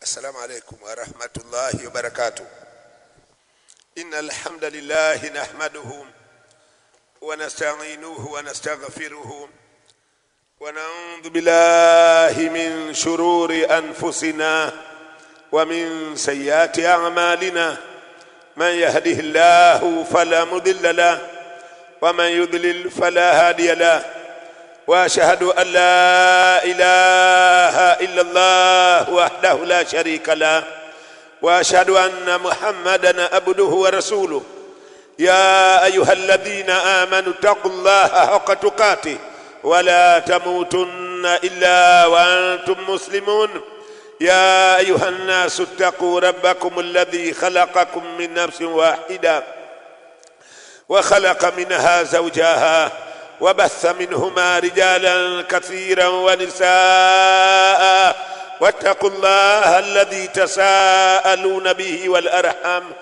السلام عليكم ورحمة الله وبركاته. إن الحمد لله نحمده ونستعينه ونستغفره ونعوذ بالله من شرور أنفسنا ومن سيئات أعمالنا. من يهده الله فلا مضل له ومن يضلل فلا هادي له. وأشهد أن لا إله إلا الله وحده لا شريك له وأشهد أن محمدا عبده ورسوله. يا أيها الذين آمنوا اتقوا الله حق تقاته ولا تموتن إلا وأنتم مسلمون. يا أيها الناس اتقوا ربكم الذي خلقكم من نفس واحدة وخلق منها زوجها وبث منهما رجالا كثيرا ونساء. واتقوا الله الذي تساءلون به والأرحام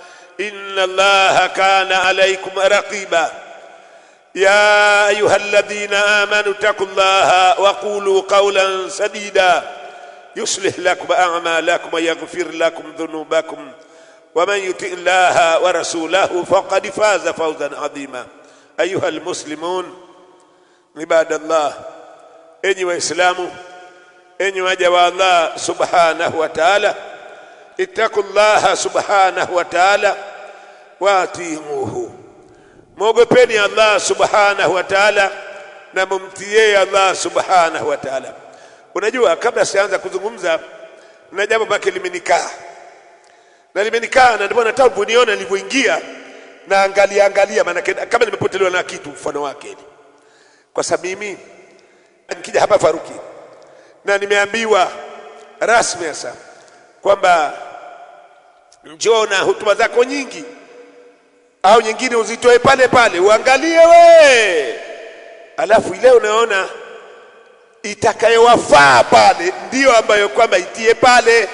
إن الله كان عليكم رقيبا. يا أيها الذين آمنوا اتقوا الله وقولوا قولا سديدا يصلح لكم أعمالكم ويغفر لكم ذنوبكم ومن يطع الله ورسوله فقد فاز فوزا عظيما. أيها المسلمون عباد الله، enyi waislamu, enyi waja wa Allah subhanahu wa ta'ala, ittaqullaha subhanahu wa ta'ala wa atiimuhu, mwogopeni Allah subhanahu wa ta'ala na mumtie Allah subhanahu wa ta'ala. Unajua, kabla sianza kuzungumza na jambo baki limenikaa na ndipo nataka kuniona nilivyoingia na angalia maana kama nimepotelewa na kitu mfano wake. Kwa sababu mimi nikija hapa Faruki na nimeambiwa rasmi sasa kwamba njoo na hotuba zako nyingi au nyingine uzitoe pale pale uangalie we, alafu ile unaona itakayowafaa pale ndio ambayo kwamba itie pale.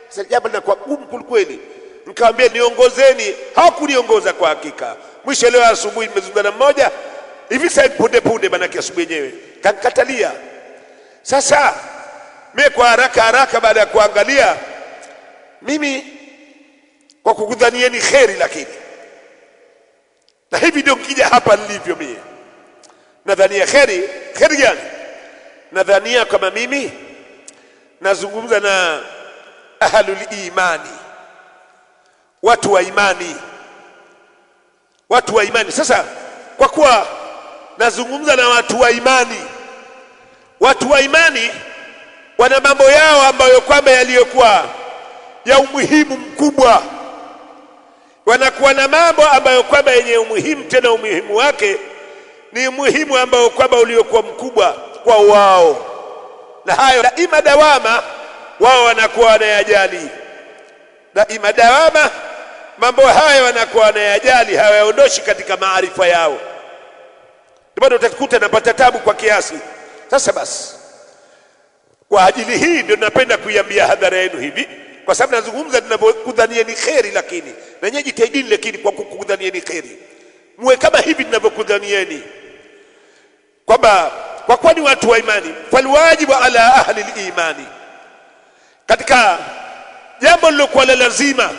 Sasa jambo linakuwa gumu kweli. Nikamwambia niongozeni, hawakuniongoza kwa hakika. Mwisho leo asubuhi nimezungumza na mmoja hivi sasa punde maana asubuhi yenyewe kanikatalia. Sasa mimi kwa haraka baada ya kuangalia, mimi kwa kukudhanieni kheri, lakini na hivi ndio kija hapa nilivyo mimi nadhania kheri gani? Nadhania kama mimi nazungumza na ahlul imani, watu wa imani. Sasa kwa kuwa nazungumza na watu wa imani wana mambo yao ambayo kwamba yaliyokuwa ya umuhimu mkubwa, wanakuwa na mambo ambayo kwamba yenye umuhimu, tena umuhimu wake ni umuhimu ambao kwamba uliokuwa mkubwa kwa wao, na hayo daima dawama wao wanakuwa wanayajali. Daima dawama mambo hayo wanakuwa wanayajali, hawaondoshi katika maarifa yao. Bado utakuta napata tabu kwa kiasi. Sasa basi, kwa ajili hii ndio napenda kuiambia hadhara yenu hivi, kwa sababu nazungumza ninavyokudhanieni kheri, lakini na nyinyi jitahidini, lakini kwa kukudhanieni kheri muwe kama hivi ninavyokudhanieni, kwamba kwa kuwa ni watu wa imani, falwajibu ala ahli al-imani, katika jambo lilokuwa la lazima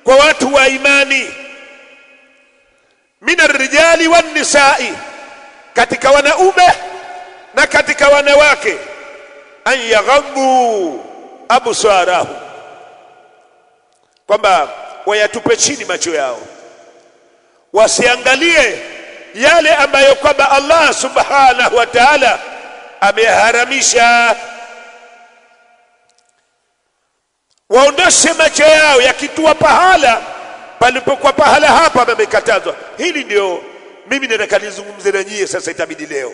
kwa watu wa imani, min ar-rijali wan-nisa'i, katika wanaume na katika wanawake, an yaghaddu absarahum, kwamba wayatupe chini macho yao, wasiangalie yale ambayo kwamba Allah subhanahu wa ta'ala ameharamisha. Waondoshe macho yao yakitua pahala palipokuwa pahala hapa pamekatazwa. Hili ndio mimi nataka nizungumze na nyie sasa, itabidi leo,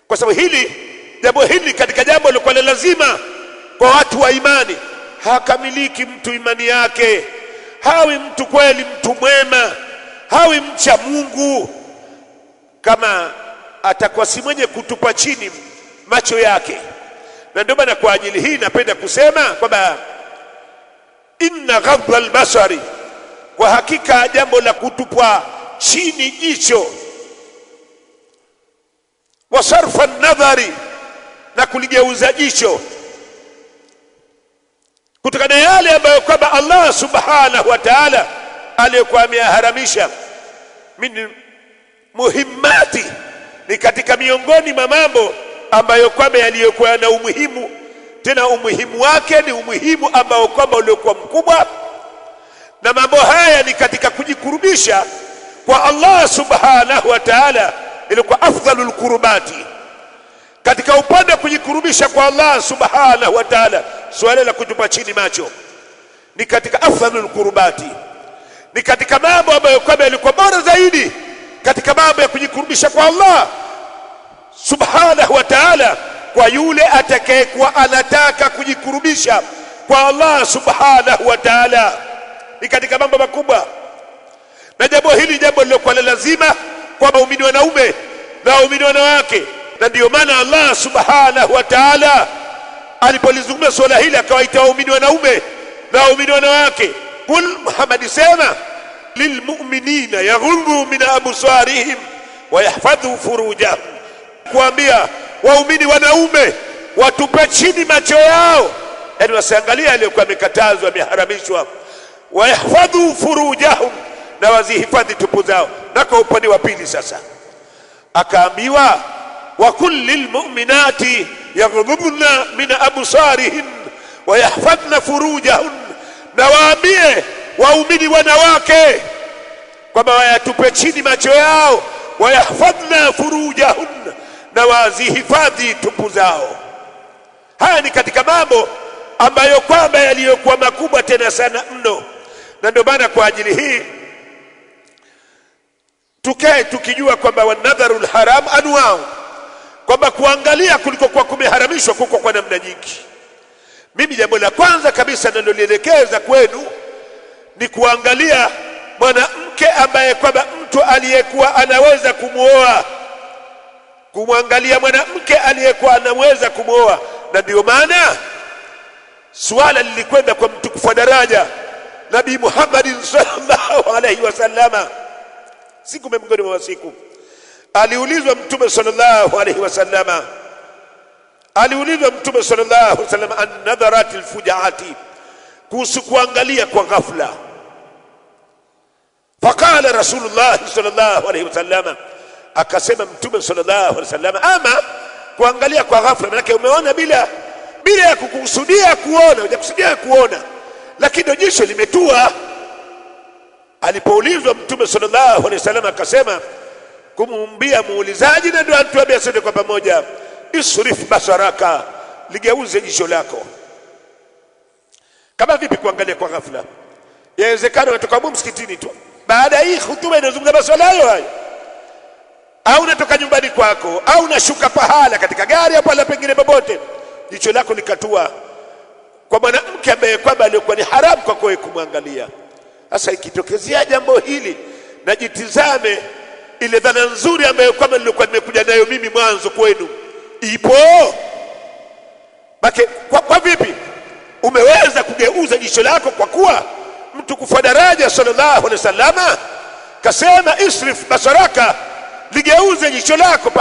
kwa sababu jambo hili katika jambo lilikuwa lazima kwa watu wa imani. Hakamiliki mtu imani yake, hawi mtu kweli, mtu mwema, hawi mcha Mungu, kama atakuwa si mwenye kutupa chini macho yake. Na ndio maana kwa ajili hii napenda kusema kwamba inna ghadha al-basari, kwa hakika jambo la kutupwa chini jicho, wa sarfa an-nadhari, na kuligeuza jicho, kutokana yale ambayo kwamba Allah subhanahu wa ta'ala alikuwa ameharamisha. Min muhimmati, ni katika miongoni mwa mambo ambayo kwamba yaliyokuwa na umuhimu, tena umuhimu wake ni umuhimu ambao kwamba uliokuwa mkubwa, na mambo haya ni katika kujikurubisha kwa Allah subhanahu wa ta'ala, ilikuwa afdhalul qurbati. Katika upande wa kujikurubisha kwa Allah subhanahu wa ta'ala, swala la kutupa chini macho ni katika afdhalul qurbati, ni katika mambo ambayo kwamba yalikuwa bora zaidi katika mambo ya kujikurubisha kwa Allah subhanahu wa ta'ala, kwa yule atakayekuwa anataka kujikurubisha kwa Allah subhanahu wa ta'ala. Ni katika mambo makubwa, na jambo hili jambo lilokuwa lazima kwa waumini wanaume na waumini wanawake. Na ndio maana Allah subhanahu wa ta'ala alipolizungumza swala hili akawaita waumini wanaume na waumini wanawake, kul Muhammad sema lilmu'minina yaghuddu min absarihim wa yahfadhu furujahum, kuambia waumini wanaume watupe chini macho yao, yani wasiangalia aliyokuwa amekatazwa, ameharamishwa. Wa yahfadhu furujahum, na wazihifadhi tupu zao. Na kwa upande wa pili sasa akaambiwa wa kullil mu'minati yaghdhubna min absarihin wa yahfadhna furujahun, na waambie waumini wanawake kwamba wayatupe chini macho yao, wa yahfadhna furujahun, na wazihifadhi tupu zao. Haya ni katika mambo ambayo kwamba yaliyokuwa makubwa tena sana mno, na ndio maana kwa ajili hii tukae tukijua kwamba wanadharul haram anwao, kwamba kuangalia kuliko kwa kumeharamishwa kuko kwa namna nyingi. Mimi jambo la kwanza kabisa nalolielekeza kwenu ni kuangalia mwanamke ambaye kwamba mtu aliyekuwa anaweza kumuoa, kumwangalia mwanamke aliyekuwa anaweza kumuoa. Na ndio maana swala lilikwenda kwa mtukufu wa daraja Nabii Muhammad sallallahu alaihi wasallama. Siku miongoni mwa siku aliulizwa Mtume sallallahu alaihi wasallama, aliulizwa Mtume sallallahu alaihi wasallama an nadharatil fujaati, kuhusu kuangalia kwa ghafla. Faqala Rasulullah sallallahu alaihi wasallama, akasema Mtume sallallahu alaihi wasallama, ama kuangalia kwa ghafla maana umeona bila ya kukusudia kuona, hujakusudia kuona, lakini jicho limetua. Alipoulizwa Mtume sallallahu alaihi wasallam akasema kumumbia muulizaji, na ndio atuambia sote kwa pamoja, isrif basaraka, ligeuze jicho lako. Kama vipi kuangalia kwa ghafla? Yawezekana unatoka msikitini tu, baada hii hutuba inazungumza masuala hayo, au unatoka nyumbani kwako, au unashuka pahala katika gari hapo la pengine popote, jicho lako likatua kwa mwanamke ambaye kwamba alikuwa ni haramu kwa wewe kumwangalia. Sasa ikitokezea jambo hili, na jitizame ile dhana nzuri ambayo kwamba nilikuwa nimekuja nayo mimi mwanzo kwenu, ipo bake. Kwa vipi umeweza kugeuza jicho lako? Kwa kuwa mtukufu wa daraja sallallahu alaihi wasallama kasema isrif basaraka, ligeuze jicho lako,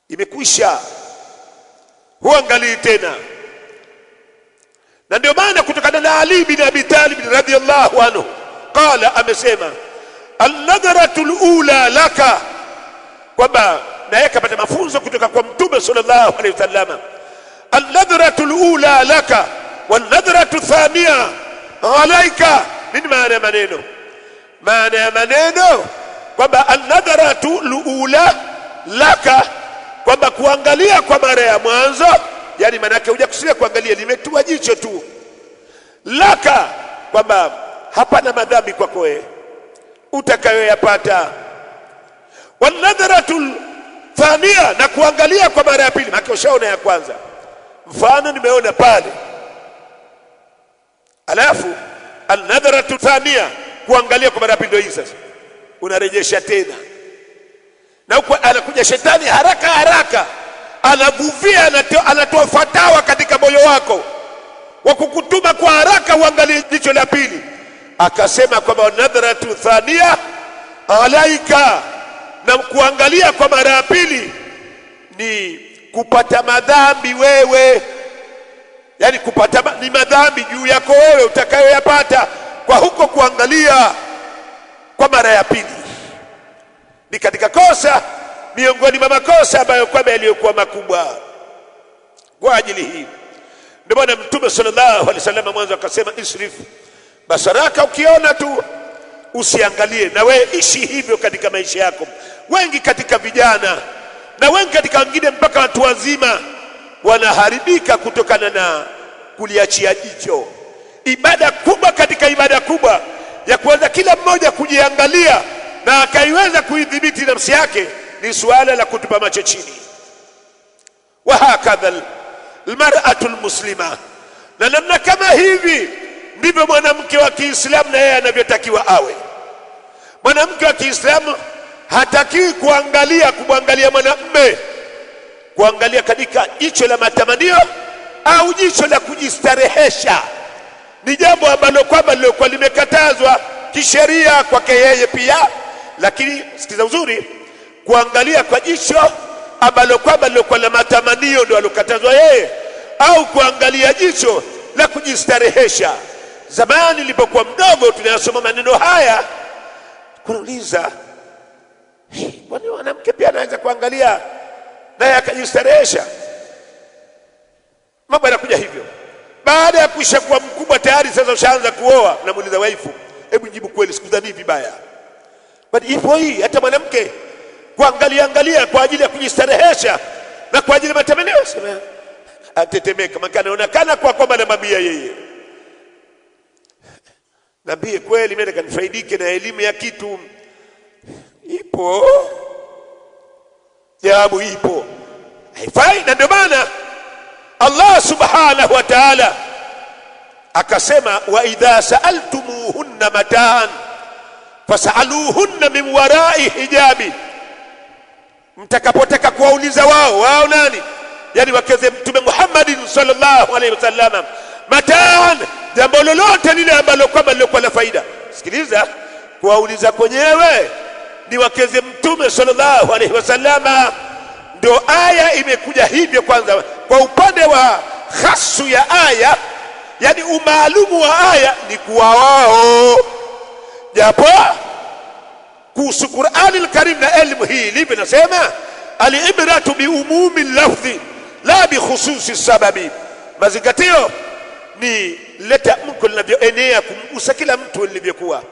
imekwisha, huangalii tena. Na ndio maana kutokana na Ali bin Abi Talib radhiyallahu anhu qala, amesema an-nadharatul ula laka, kwamba naye kapata mafunzo kutoka kwa Mtume sallallahu alaihi wasallam. An-nadharatul ula laka wan-nadhratu thaniya alayka. Nini maana ya maneno? Maana ya maneno kwamba an-nadharatul ula laka, kwamba kuangalia kwa mara ya mwanzo, yani maana yake hujakusudia kuangalia, limetua jicho tu. Laka, kwamba hapana madhambi kwako wewe utakayoyapata. Wanadharatul thania, na kuangalia kwa mara ya pili, maana ushaona ya kwanza, mfano nimeona pale, alafu an-nadharatu thania, kuangalia kwa mara ya pili, ndio hii sasa unarejesha tena. Na huko anakuja shetani haraka haraka, anavuvia, anatoa fatawa katika moyo wako wa kukutuma kwa haraka uangalie jicho la pili. Akasema kwamba nadharatu thania alaika, na kuangalia kwa mara ya pili ni kupata madhambi wewe. yani kupata ni madhambi juu yako wewe utakayoyapata kwa huko kuangalia kwa mara ya pili. Ni katika kosa miongoni mwa makosa ambayo kwamba yaliyokuwa makubwa. Kwa ajili hii ndio bwana Mtume sallallahu alaihi wasallam mwanzo akasema isrif basaraka, ukiona tu usiangalie. Na wewe ishi hivyo katika maisha yako. Wengi katika vijana na wengi katika wengine mpaka watu wazima wanaharibika kutokana na kuliachia jicho. Ibada kubwa katika ibada kubwa ya kuanza kila mmoja kujiangalia na akaiweza kuidhibiti nafsi yake ni suala la kutupa macho chini. Wa hakadha almar'atu almuslima, na namna kama hivi ndivyo mwanamke wa Kiislamu na yeye anavyotakiwa awe. Mwanamke wa Kiislamu hatakiwi kumwangalia mwanamume kuangalia katika jicho la matamanio au jicho la kujistarehesha. Ni jambo ambalo kwamba lilikuwa limekatazwa kisheria kwake yeye pia, lakini sikiza uzuri, kuangalia kwa jicho ambalo kwamba lilikuwa la matamanio ndio alokatazwa yeye, au kuangalia jicho la kujistarehesha. Zamani nilipokuwa mdogo tunayasoma maneno haya, kuuliza kwani mwanamke pia anaweza kuangalia naye akajistarehesha? Mambo yanakuja hivyo. Baada ya kuisha kuwa mkubwa tayari sasa ushaanza kuoa, namuuliza waifu, hebu jibu kweli, sikudhani vibaya. Bali ipo hii hata mwanamke kuangalia kwa ajili ya kujistarehesha na kwa ajili ya matamanio, sema atetemeka makana anaonekana kwa kwamba anamwambia yeye, nabii kweli mimi nikanifaidike na elimu ya kitu. Ipo jawabu, ipo, haifai. Na ndio maana Allah subhanahu wa ta'ala akasema wa idha sa'altumuhunna mataan fas'aluhunna min wara'i hijabi, mtakapotaka kuwauliza wao nani, yani wakeze Mtume Muhammadin sallallahu alaihi wasallam, mataan, jambo lolote lile ambalo kwamba lilikuwa la faida. Sikiliza, kuwauliza kwenyewe ni wakeze Mtume sallallahu alaihi wasallam. Ndio aya imekuja hivyo. Kwanza kwa upande wa khasu ya aya, yani umaalumu wa aya ni kuwa wao, japo kuhusu Qur'ani al-Karim na elimu hii ilivyo nasema al-ibratu bi umumi lafzi la bi khususi sababi. Mazingatio ni leta mko linavyoenea kumgusa kila mtu ilivyokuwa,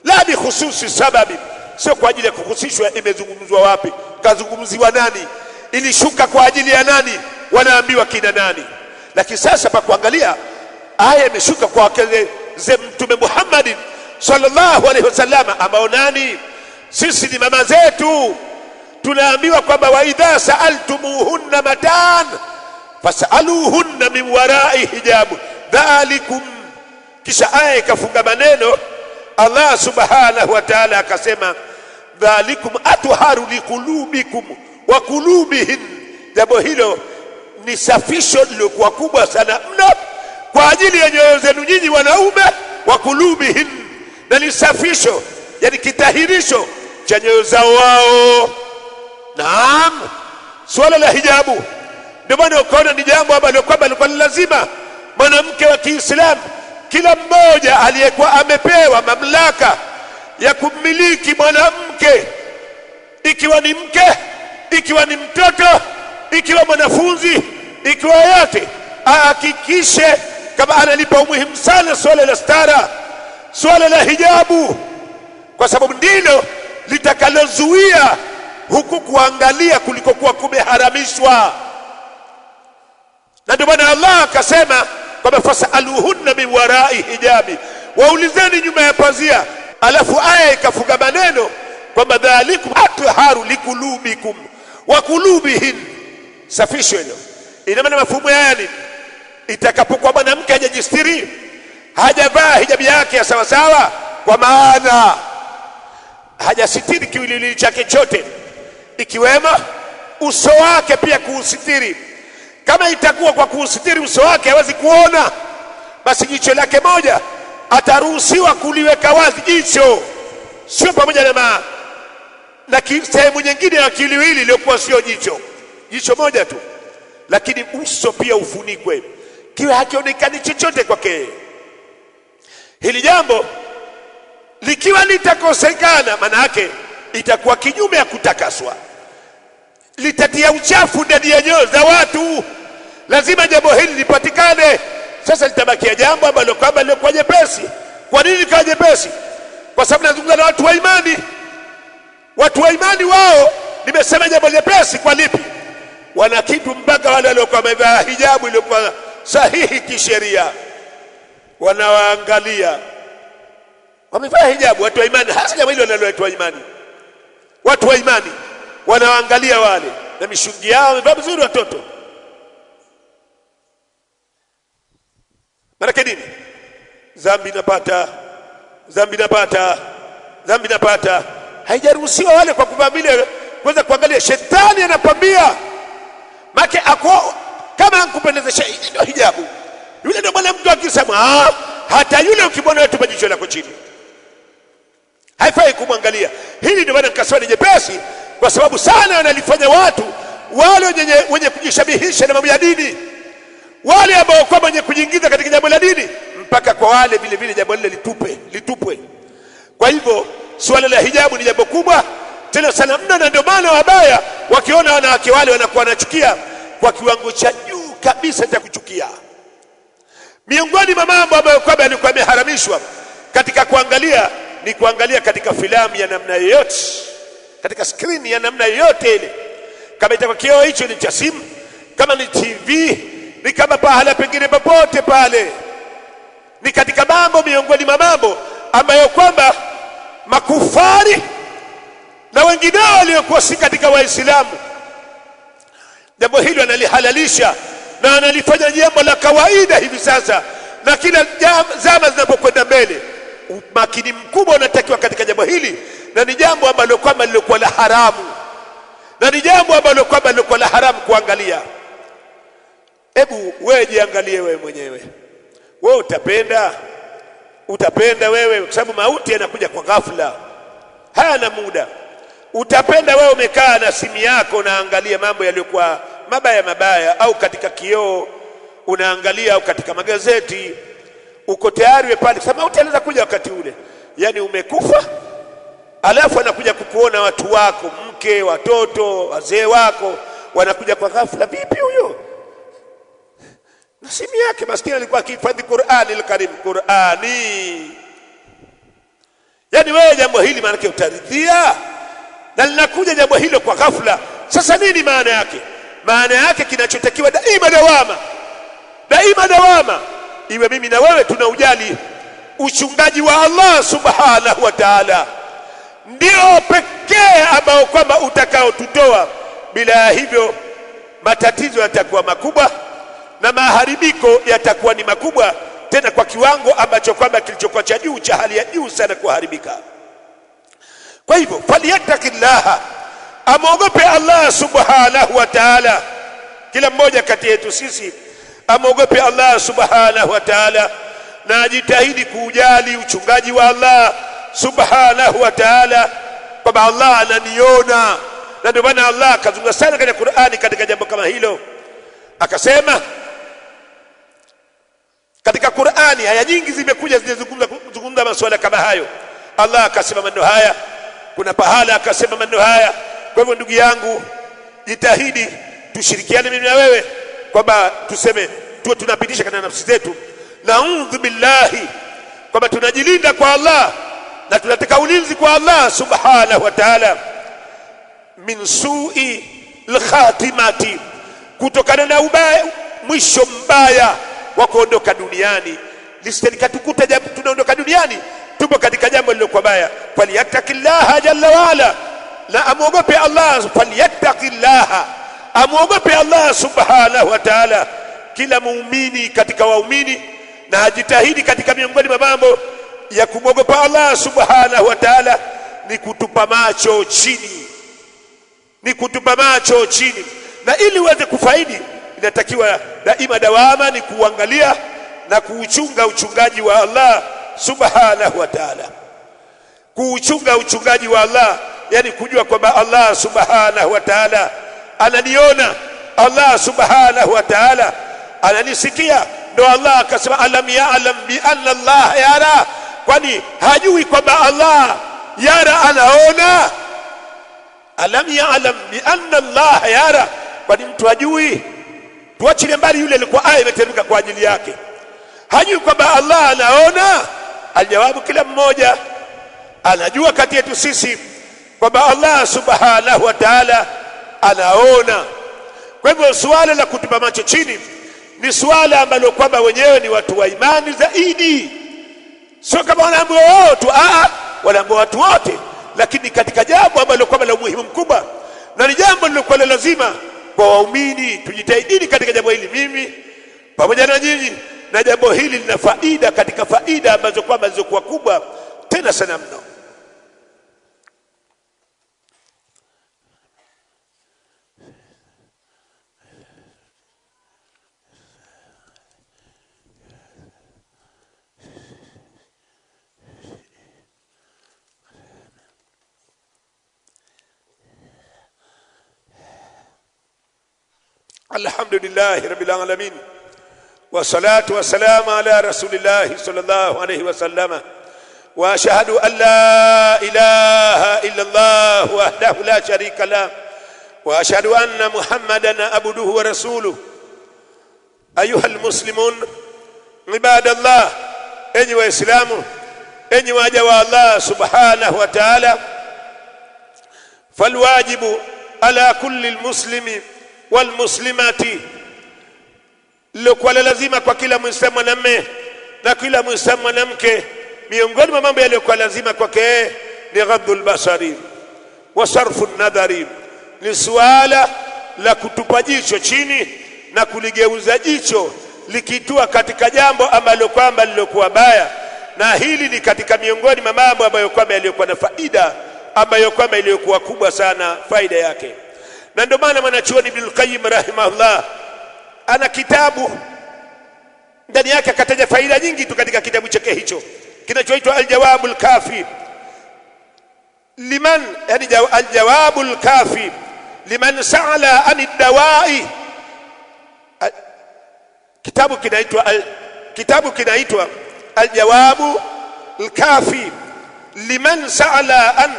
la bi khususi sababi, sio kwa ajili ya kuhusishwa imezungumzwa wapi, kazungumziwa nani, ilishuka kwa ajili ya nani, wanaambiwa kina nani. Lakini sasa pa kuangalia aya imeshuka kwa wakeze Mtume Muhammad sallallahu alaihi wasallam, ambao nani? Sisi ni mama zetu. Tunaambiwa kwamba wa idha sa'altumuhunna mataan fas'aluhunna min wara'i hijab dhalikum. Kisha aya ikafunga maneno, Allah subhanahu wa ta'ala akasema dhalikum atharu liqulubikum wa qulubihin. Jambo hilo ni safisho lilokuwa kubwa sana mno kwa ajili ya nyoyo zenu nyinyi wanaume, wa qulubihin, na ni safisho, yani kitahirisho cha nyoyo zao wao. Naam, swala la hijabu ndio maana ukaona ni jambo ambalo kwamba lilikuwa lazima mwanamke wa Kiislamu, kila mmoja aliyekuwa amepewa mamlaka ya kumiliki mwanamke, ikiwa ni mke, ikiwa ni mtoto, ikiwa mwanafunzi, ikiwa yote, ahakikishe kama analipa umuhimu sana swala la stara, swala la hijabu, kwa sababu ndilo litakalozuia huku kuangalia kulikokuwa kumeharamishwa. Na ndio maana Allah akasema kwamba fasaluhunna min wara'i hijabi, waulizeni nyuma ya pazia. Alafu aya ikafunga maneno kwamba dhalikum atharu likulubikum wa qulubihin, safisho hilo. Ina maana mafumo haya ni itakapokuwa mwanamke hajajistiri, hajavaa hijabi yake ya sawa sawa, kwa maana hajasitiri kiwiliwili chake chote, ikiwemo uso wake pia kuusitiri. Kama itakuwa kwa kuusitiri uso wake hawezi kuona, basi jicho lake moja ataruhusiwa kuliweka wazi jicho, sio pamoja na sehemu nyingine ya kiwiliwili iliyokuwa sio jicho moja tu, lakini uso pia ufunikwe. kiwe hakionekani chochote kwake. Hili jambo likiwa litakosekana, maana yake itakuwa kinyume ya kutakaswa, litatia uchafu ndani ya nyoyo za watu. Lazima jambo hili lipatikane. Sasa litabakia jambo ambalo kwamba lilikuwa jepesi. Kwa nini likawa jepesi? Kwa sababu nazungumza na watu wa imani. Watu wa imani wao, nimesema jambo jepesi kwa lipi? Wana kitu mpaka wale waliokuwa wamevaa hijabu iliyokuwa sahihi kisheria, wanawaangalia wamevaa hijabu. Watu wa imani, hasa jambo hilo la watu wa imani, watu wa imani wanawaangalia wale na mishungi yao wamevaa vizuri watoto. Maana nini? Dhambi napata. Haijaruhusiwa wale kwa kuvaa vile kwanza kuangalia. Shetani anakwambia make ako kama ankupendeza shay ndio hijabu. Yule ndio mwanamke akisema hata yule ukimwona wetu majicho lako chini, haifai kumwangalia. Hili ndio maana nikasema ni jepesi, kwa sababu sana wanalifanya watu wale wenye kujishabihisha na mambo ya dini, wale ambao kwa wenye kujiingiza katika jambo la dini, mpaka kwa wale vile vile jambo lile litupwe. Kwa hivyo swala la hijabu ni jambo kubwa tena sana mno, na ndio maana wabaya wakiona wanawake wale wanakuwa wanachukia kwa kiwango cha juu kabisa cha kuchukia. Miongoni mwa mambo ambayo kwamba yalikuwa yameharamishwa katika kuangalia ni kuangalia katika filamu ya namna yoyote, katika screen ya namna yoyote ile, kama itakuwa kioo hicho ni cha simu, kama ni TV, ni kama pahala pengine popote pale. Ni katika mambo miongoni mwa mambo ambayo kwamba makufari na wengineo waliokuwa si katika Waislamu jambo hilo analihalalisha na analifanya jambo la kawaida hivi sasa. Na kila zama zinapokwenda mbele, umakini mkubwa unatakiwa katika jambo hili, na ni jambo ambalo kwamba lilikuwa la haramu, na ni jambo ambalo kwamba lilikuwa la haramu kuangalia. Hebu wewe jiangalie wewe mwenyewe. Wewe utapenda wewe, kwa sababu mauti yanakuja kwa ghafla, hana muda. Utapenda wewe umekaa na simu yako unaangalia mambo yaliyokuwa mabaya, au katika kioo unaangalia, au katika magazeti, uko tayari wewe pale. Sasa mauti anaweza kuja wakati ule, yani umekufa, alafu anakuja kukuona watu wako, mke, watoto, wazee wako, wanakuja kwa ghafla. Vipi huyo? Na simu yake maskini alikuwa akihifadhi Qur'ani al-Karim, Qur'ani. Yani wewe jambo hili maana yake utaridhia, na linakuja jambo hilo kwa ghafla. Sasa nini maana yake? Maana yake kinachotakiwa daima dawama iwe mimi na wewe tunaujali uchungaji wa Allah subhanahu wa ta'ala, ndio pekee ambao kwamba utakao tutoa. Bila hivyo matatizo yatakuwa makubwa na maharibiko yatakuwa ni makubwa, tena kwa kiwango ambacho kwamba kilichokuwa cha juu, cha hali ya juu sana kuharibika. Kwa hivyo falyattaqillaha, amuogope Allah subhanahu wa ta'ala. Kila mmoja kati yetu sisi amuogope Allah subhanahu wa ta'ala, na ajitahidi kuujali uchungaji wa Allah subhanahu wa ta'ala, kwamba Allah ananiona. Na ndio maana Allah akazungumza sana katika Qur'ani katika jambo kama hilo, akasema katika Qur'ani aya nyingi zimekuja zinazungumza masuala kama hayo. Allah akasema maneno haya, kuna pahala akasema maneno haya. Kwa hivyo ndugu yangu, jitahidi tushirikiane mimi na wewe kwamba tuseme tuwe tunapitisha katika nafsi zetu naudhu billahi, kwamba tunajilinda kwa Allah na tunataka ulinzi kwa Allah subhanahu wa ta'ala min su'i al-khatimati, kutokana na ubaya, mwisho mbaya wa kuondoka duniani. Lisitalikatukuta jambo tunaondoka duniani tupo katika jambo lilokuwa baya. Falyattaqillaha jalla waala, na amuogope Allah. Falyattaqillaha, amuogope Allah subhanahu wa ta'ala. Kila muumini katika waumini na ajitahidi katika miongoni mwa mambo ya kumwogopa Allah subhanahu wa ta'ala ni kutupa macho chini, na ili uweze kufaidi inatakiwa daima dawama ni kuangalia na kuuchunga uchungaji wa Allah subhanahu wa ta'ala. Kuuchunga uchungaji wa Allah, yani kujua kwamba Allah subhanahu wa ta'ala ananiona, Allah subhanahu wa ta'ala ananisikia, Ndio Allah akasema alam ya'lam bi anna Allah yara, kwani hajui kwamba Allah yara, anaona? Alam ya'lam bi anna Allah yara, kwani mtu hajui? Tuachilie mbali yule alikuwa aya imeteremka kwa ajili yake, hajui kwamba Allah anaona? Aljawabu, kila mmoja anajua kati yetu sisi kwamba Allah subhanahu wa ta'ala anaona. Kwa hivyo suala la kutupa macho chini ni suala ambalo kwamba wenyewe ni watu wa imani zaidi, sio kama wanaambiwa wao tu, wanaambiwa watu wote, lakini katika jambo ambalo kwamba la umuhimu mkubwa na ni jambo lilokuwa lazima kwa waumini tujitahidi katika jambo hili, mimi pamoja na nyinyi, na jambo hili lina faida katika faida ambazo kwamba zilizokuwa kubwa tena sana mno. Alhamdulillahi rabbil alamin, wassalatu wassalamu ala rasulillahi sallallahu alayhi wasallam, wa ashhadu an la ilaha illa Allah wahdahu la sharika lah, wa ashhadu anna Muhammadan abduhu wa rasuluhu. Ayuha almuslimun ibadallah, enyi waislamu, enyi waja wa Allah subhanahu wa ta'ala, falwajibu ala kulli almuslimi walmuslimati, lilokuwa lazima kwa kila muislamu mwanamume na kila muislamu mwanamke, miongoni mwa mambo yaliyokuwa lazima kwake ni ghadhul basari wa sarfu nadhari, ni suala la kutupa jicho chini na kuligeuza jicho likitua katika jambo ambalo kwamba lilokuwa baya, na hili ni katika miongoni mwa mambo ambayo kwamba yaliyokuwa na faida, ambayo kwamba iliyokuwa kubwa sana faida yake. Na ndio maana mwanachuoni Ibn al-Qayyim rahimahullah ana kitabu ndani yake akataja faida nyingi tu katika kitabu chake hicho kinachoitwa Al-Jawabul Kafi liman, yani Al-Jawabul Kafi liman sa'ala anid dawai. Kitabu kinaitwa Al-Jawabul Kafi liman sa'ala an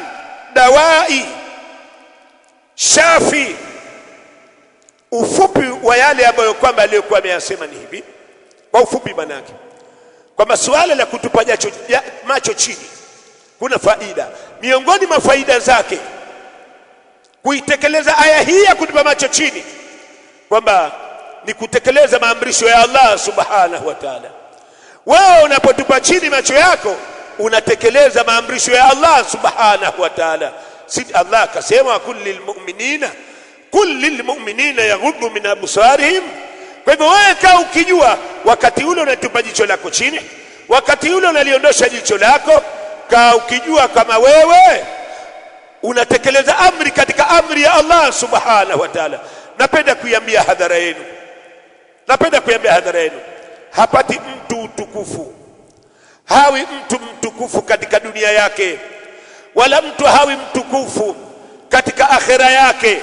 dawai shafi. Ufupi wa yale ambayo kwamba aliyokuwa ameyasema ni hivi, kwa ufupi manake kwamba suala la kutupa macho chini kuna faida. Miongoni mwa faida zake kuitekeleza aya hii ya kutupa macho chini, kwamba ni kutekeleza maamrisho ya Allah subhanahu wa ta'ala. Wewe unapotupa chini macho yako unatekeleza maamrisho ya Allah subhanahu wa ta'ala. Si Allah akasema kullil mu'minina yaghuddu min absarihim. Kwa hivyo wewe kaa ukijua wakati ule unatupa jicho lako chini, wakati ule unaliondosha jicho lako, kaa ukijua kama wewe unatekeleza amri katika amri ya Allah subhanahu wa ta'ala. Napenda kuiambia hadhara yenu, hapati mtu utukufu, hawi mtu mtukufu katika dunia yake, wala mtu hawi mtukufu katika akhera yake,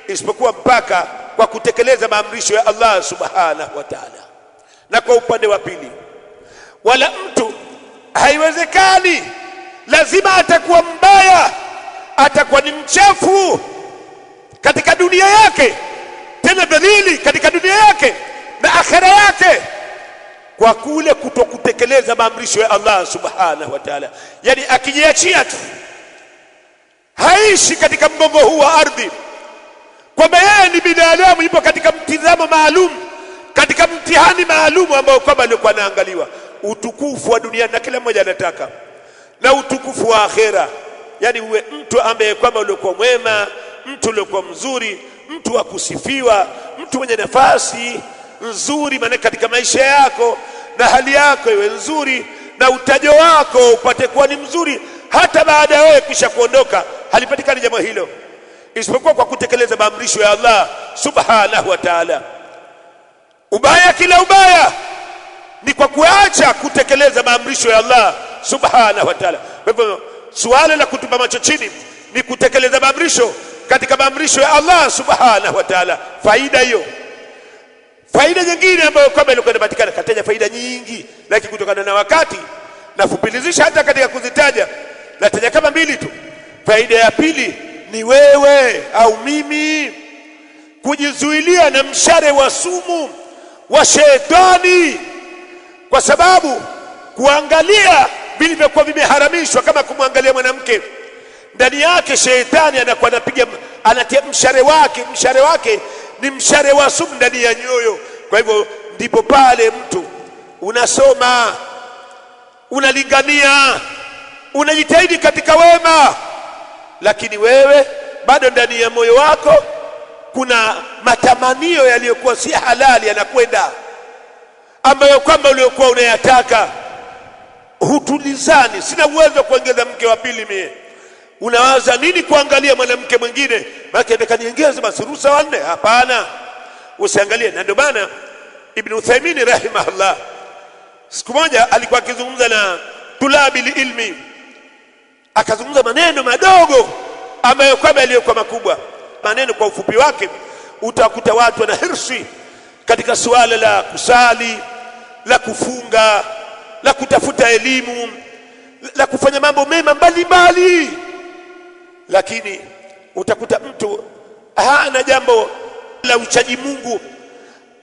isipokuwa mpaka kwa kutekeleza maamrisho ya Allah subhanahu wa ta'ala. Na kwa upande wa pili, wala mtu haiwezekani, lazima atakuwa mbaya, atakuwa ni mchafu katika dunia yake, tena dhalili katika dunia yake na akhera yake, kwa kule kutokutekeleza maamrisho ya Allah subhanahu wa ta'ala. Yani akijiachia tu, haishi katika mgongo huu wa ardhi, kwamba yeye ni binadamu, yupo katika mtizamo maalum, katika mtihani maalum ambao kwamba alikuwa anaangaliwa utukufu wa dunia, na kila mmoja anataka, na utukufu wa akhera. Yani uwe mtu ambaye kwamba uliokuwa mwema, mtu uliokuwa mzuri, mtu wa kusifiwa, mtu mwenye nafasi nzuri maana katika maisha yako, na hali yako iwe nzuri, na utajo wako upate kuwa ni mzuri hata baada ya wewe kisha kuondoka. Halipatikani jambo hilo isipokuwa kwa kutekeleza maamrisho ya Allah subhanahu wa ta'ala. Ubaya, kila ubaya ni kwa kuacha kutekeleza maamrisho ya Allah subhanahu wa ta'ala. Kwa hivyo suala la kutupa macho chini ni kutekeleza maamrisho katika maamrisho ya Allah subhanahu wa ta'ala. Faida hiyo, Faida nyingine ambayo kwamba ilikuwa inapatikana, kataja faida nyingi, lakini kutokana na wakati nafupilizisha hata katika kuzitaja, nataja kama mbili tu. Faida ya pili ni wewe au mimi kujizuilia na mshare wa sumu wa shetani, kwa sababu kuangalia vilivyokuwa vimeharamishwa kama kumwangalia mwanamke, ndani yake shetani anakuwa anatia mshare wake ni mshare wa sumu ndani ya nyoyo. Kwa hivyo ndipo pale mtu unasoma, unalingania, unajitahidi katika wema, lakini wewe bado ndani ya moyo wako kuna matamanio yaliyokuwa si halali yanakwenda, ambayo kwamba uliokuwa unayataka. Hutulizani, sina uwezo kuongeza mke wa pili mie. Unawaza nini kuangalia mwanamke mwingine? Maana niongeze basi ruhusa wanne. Hapana, usiangalie. Na ndio maana Ibn Uthaymeen rahimahullah siku moja alikuwa akizungumza na tulabil ilmi, akazungumza maneno madogo ambayo kwamba yalikuwa makubwa. Maneno kwa ufupi wake, utakuta watu wana hirsi katika suala la kusali, la kufunga, la kutafuta elimu, la kufanya mambo mema mbalimbali, lakini utakuta mtu hana jambo la uchaji Mungu.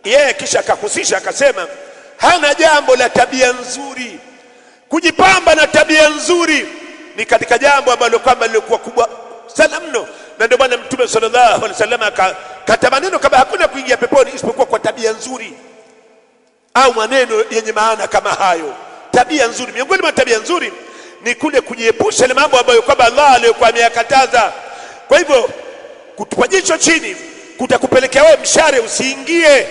Yeye kisha akahusisha akasema hana jambo la tabia nzuri. Kujipamba na tabia nzuri ni katika jambo ambalo kwamba lilikuwa kubwa sana mno, na ndio maana Mtume sallallahu alaihi wasallam akata maneno kama hakuna kuingia peponi isipokuwa kwa tabia nzuri, au maneno yenye maana kama hayo. Tabia nzuri, miongoni mwa tabia nzuri ni kule kujiepusha na mambo ambayo kwamba Allah aliyokuwa ameyakataza. Kwa hivyo kutupa jicho chini kutakupelekea wewe mshare usiingie,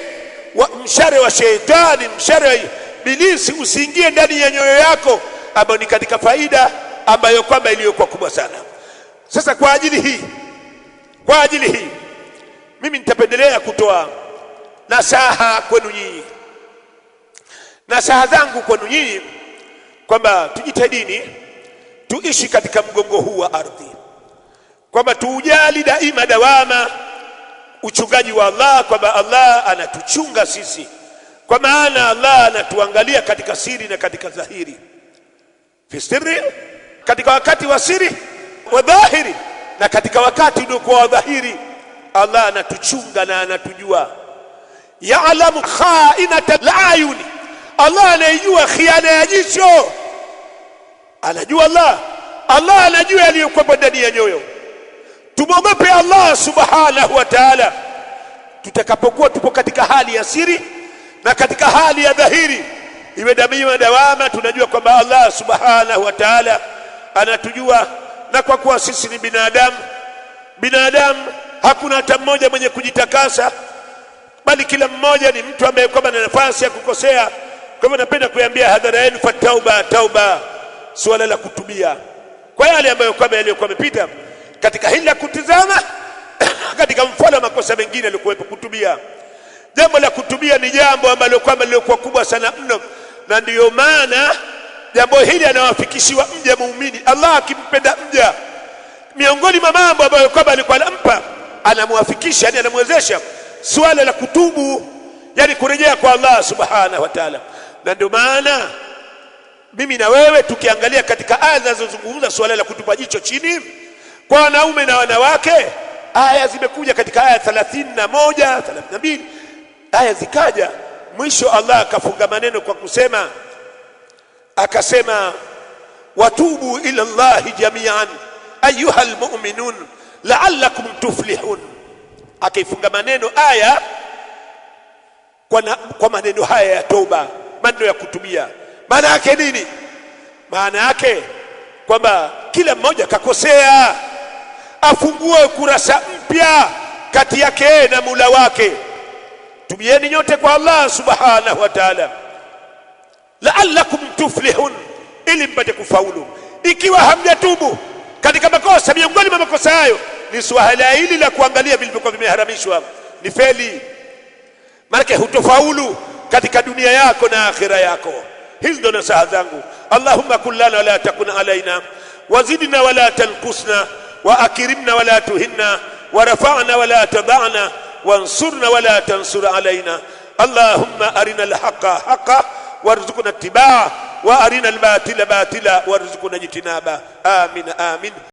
mshare wa shetani, mshare wa ibilisi usiingie ndani ya nyoyo yako, ambayo ni katika faida ambayo kwamba iliyokuwa kubwa sana. Sasa kwa ajili hii mimi nitapendelea kutoa nasaha kwenu nyinyi. Nasaha zangu kwenu nyinyi kwamba tujitahidini tuishi katika mgongo huu wa ardhi, kwamba tuujali daima dawama uchungaji wa Allah, kwamba Allah anatuchunga sisi, kwa maana Allah anatuangalia katika siri na katika dhahiri. Fi sirri, katika wakati wa siri, wa dhahiri, na katika wakati uliokuwa wa dhahiri Allah anatuchunga na anatujua. Ya'lamu kha'inata al-ayuni, Allah anajua khiana ya jicho, anajua Allah anajua yaliyokuwa ndani ya nyoyo. Tumogope Allah subhanahu wa ta'ala tutakapokuwa tupo katika hali ya siri na katika hali ya dhahiri, iwe daima dawama tunajua kwamba Allah subhanahu wa ta'ala anatujua. Na kwa kuwa sisi ni binadamu hakuna hata mmoja mwenye kujitakasa, bali kila mmoja ni mtu ambaye kwamba ana nafasi ya kukosea. Kwa hivyo napenda kuambia hadhara yenu tauba, suala la kutubia kwa yale ambayo kwamba yaliyokuwa yamepita katika hili la kutizama katika mfano wa makosa mengine yalikuwepo. Kutubia, jambo la kutubia ni jambo ambalo kwamba lilikuwa kubwa sana mno, na ndiyo maana jambo hili anawafikishiwa mja muumini. Allah akimpenda mja, miongoni mwa mambo ambayo kwamba alikuwa anampa, anamwafikisha, yani anamwezesha suala la kutubu, yani kurejea kwa Allah subhanahu wa ta'ala. Na ndio maana mimi na wewe tukiangalia katika aya zinazozungumza suala la kutupa jicho chini kwa wanaume na wanawake, aya zimekuja katika aya 31, 32, aya zikaja mwisho Allah akafunga maneno kwa kusema, akasema watubu ila Allahi jami'an ayyuhal mu'minun la'allakum tuflihun. Akaifunga maneno aya kwa maneno haya ya toba, maneno ya kutubia. Maana yake nini? Maana yake kwamba kila mmoja kakosea, afungue ukurasa mpya kati yake na Mola wake. Tubieni nyote kwa Allah subhanahu wa ta'ala, la'allakum tuflihun, ili mpate kufaulu. Ikiwa hamjatubu katika makosa, miongoni mwa makosa hayo ni suala hili la kuangalia vilivyokuwa vimeharamishwa, ni feli, maana hutofaulu katika dunia yako na akhira yako. Hizi ndo nasaha zangu. Allahumma kullana wala takun alaina, wazidna wala tanqusna, wa akrimna wala tuhinna, wa rafa'na wala tada'na, wansurna wala tansur alaina. Allahumma arina alhaqa haqa warzuqna ittibaa wa arina albatila batila warzuqna ijtinaba. Amin amin.